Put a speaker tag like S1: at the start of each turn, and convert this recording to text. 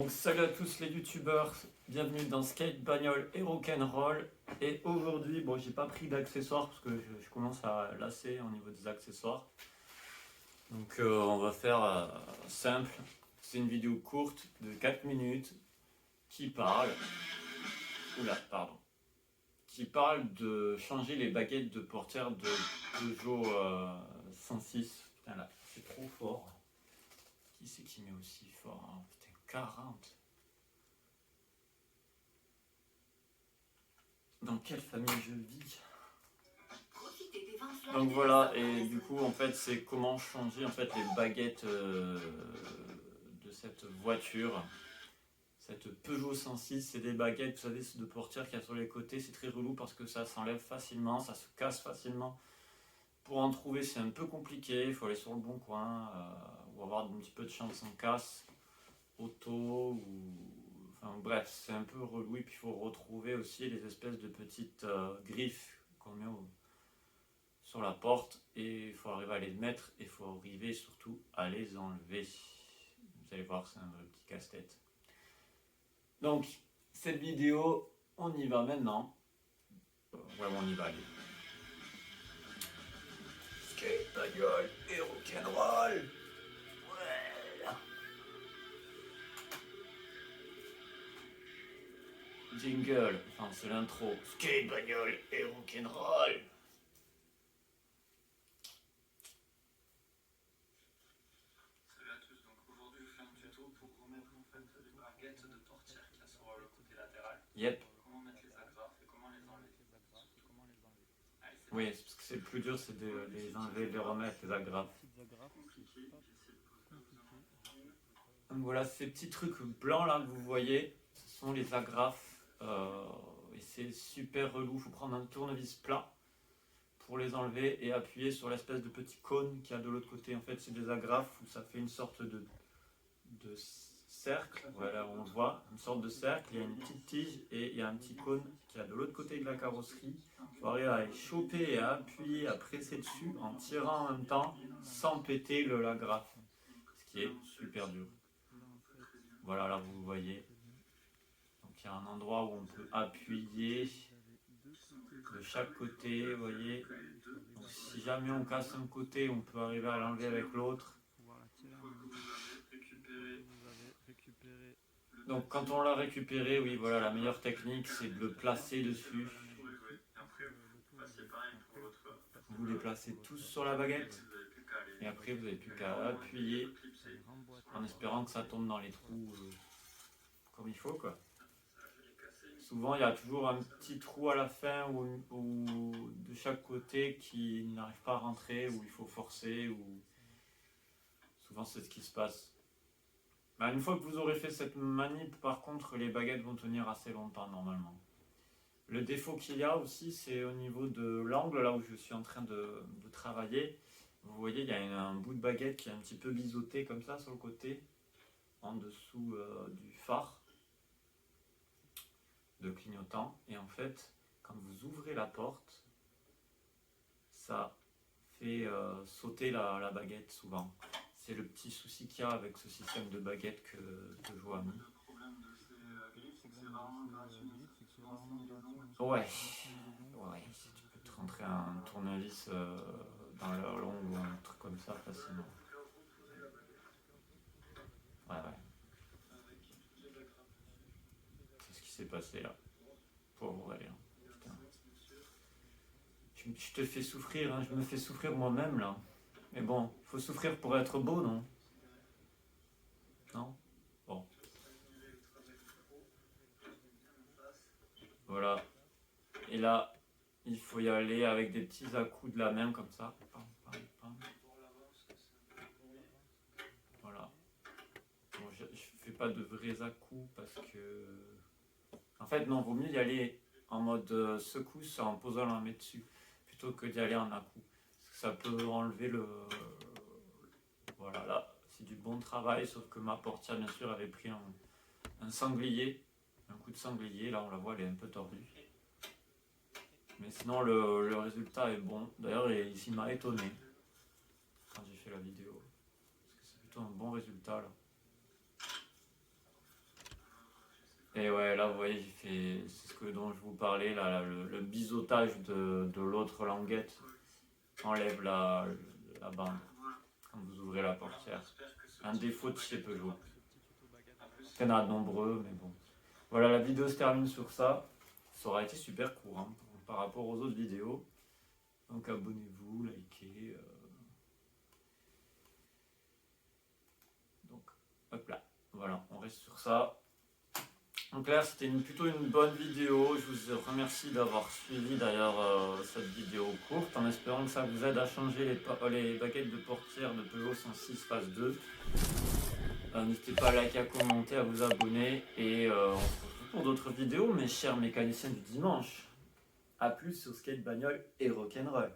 S1: Donc salut à tous les youtubeurs, bienvenue dans Skate, Bagnole et Rock'n'Roll. Et aujourd'hui, bon j'ai pas pris d'accessoires parce que je commence à lasser au niveau des accessoires. Donc on va faire simple, c'est une vidéo courte de 4 minutes qui parle, qui parle de changer les baguettes de portière de Peugeot 106. Putain là, c'est trop fort. Qui c'est qui met aussi fort hein? Putain, 40. Dans quelle famille je vis? Donc voilà, et du coup en fait c'est comment changer en fait les baguettes de cette voiture. Cette Peugeot 106, c'est des baguettes, vous savez, c'est de portière qu'il y a sur les côtés, c'est très relou parce que ça s'enlève facilement, ça se casse facilement. Pour en trouver c'est un peu compliqué, il faut aller sur le bon coin ou avoir un petit peu de chance en casse, auto ou... Enfin bref, c'est un peu relou et puis il faut retrouver aussi les espèces de petites griffes qu'on met sur la porte et il faut arriver à les mettre et il faut arriver surtout à les enlever. Vous allez voir, c'est un vrai petit casse-tête. Donc, cette vidéo, on y va maintenant. Ouais, on y va, allez. Skate, bagnole et rock'n'roll. Ouais. Jingle, enfin c'est l'intro. Skate, bagnole et rock'n'roll.
S2: Salut à tous, donc aujourd'hui je fais un tuto pour remettre en fait les baguettes de portière qu'il y a sur le côté latéral.
S1: Yep.
S2: Comment mettre les agrafes et comment les enlever. Allez, c'est
S1: Oui, parce que c'est le plus dur, c'est de les enlever, de les remettre, les agrafes.
S2: compliqué, j'essaie de vous en une.
S1: Donc voilà, ces petits trucs blancs là que vous voyez, ce sont les agrafes. Et c'est super relou, il faut prendre un tournevis plat pour les enlever et appuyer sur l'espèce de petit cône qu'il y a de l'autre côté. En fait, c'est des agrafes où ça fait une sorte de cercle. Voilà, on le voit, une sorte de cercle. Il y a une petite tige et il y a un petit cône qui est de l'autre côté de la carrosserie. Il faut arriver à les choper et à appuyer, à presser dessus en tirant en même temps sans péter l'agrafe. Ce qui est super dur. Voilà, là vous voyez. Donc il y a un endroit où on peut appuyer de chaque côté, vous voyez. Donc, si jamais on casse un côté, on peut arriver à l'enlever avec l'autre. Donc quand on l'a récupéré, oui voilà, la meilleure technique c'est de le placer dessus. Vous les placez tous sur la baguette et après vous n'avez plus qu'à appuyer en espérant que ça tombe dans les trous comme il faut quoi. Souvent il y a toujours un petit trou à la fin ou de chaque côté qui n'arrive pas à rentrer, où il faut forcer, ou souvent c'est ce qui se passe. Bah, une fois que vous aurez fait cette manip, par contre les baguettes vont tenir assez longtemps normalement. Le défaut qu'il y a aussi, c'est au niveau de l'angle, là où je suis en train de travailler. Vous voyez, il y a un bout de baguette qui est un petit peu biseauté comme ça sur le côté, en dessous du phare de clignotant. Et en fait, quand vous ouvrez la porte, ça fait sauter la baguette souvent. C'est le petit souci qu'il y a avec ce système de baguette que je vois mis.
S2: Le problème de ces griffes, c'est que c'est rarement gratuit.
S1: Ouais, si tu peux te rentrer un tournevis dans l'heure longue ou un truc comme ça facilement. Ouais. C'est ce qui s'est passé là. Pauvre Aurélien. Putain. Je te fais souffrir, hein. Je me fais souffrir moi-même là. Mais bon, faut souffrir pour être beau, non? Non? Bon. Voilà. Et là, il faut y aller avec des petits à-coups de la main comme ça. Pam, pam, pam. Voilà. Bon, je fais pas de vrais à-coups parce que... En fait, non, vaut mieux y aller en mode secousse en posant la main dessus plutôt que d'y aller en à-coups. Parce que ça peut enlever le... Voilà, là, c'est du bon travail, sauf que ma portière, bien sûr, avait pris un sanglier, un coup de sanglier. Là, on la voit, elle est un peu tordue. Mais sinon, le résultat est bon. D'ailleurs, il m'a étonné quand j'ai fait la vidéo. Parce que c'est plutôt un bon résultat, là. Et ouais, là, vous voyez, c'est ce dont je vous parlais, là, le biseautage de l'autre languette enlève la bande quand vous ouvrez la portière. Un défaut de chez Peugeot. Il y en a de nombreux, mais bon. Voilà, la vidéo se termine sur ça. Ça aura été super court hein, par rapport aux autres vidéos. Donc abonnez-vous, likez. Donc, hop là. Voilà, on reste sur ça. Donc là, c'était plutôt une bonne vidéo. Je vous remercie d'avoir suivi d'ailleurs cette vidéo courte, en espérant que ça vous aide à changer les baguettes de portière de Peugeot 106 phase 2. N'hésitez pas à liker, à commenter, à vous abonner. Et on se retrouve pour d'autres vidéos, mes chers mécaniciens du dimanche. A plus sur skate, bagnole et rock'n'roll.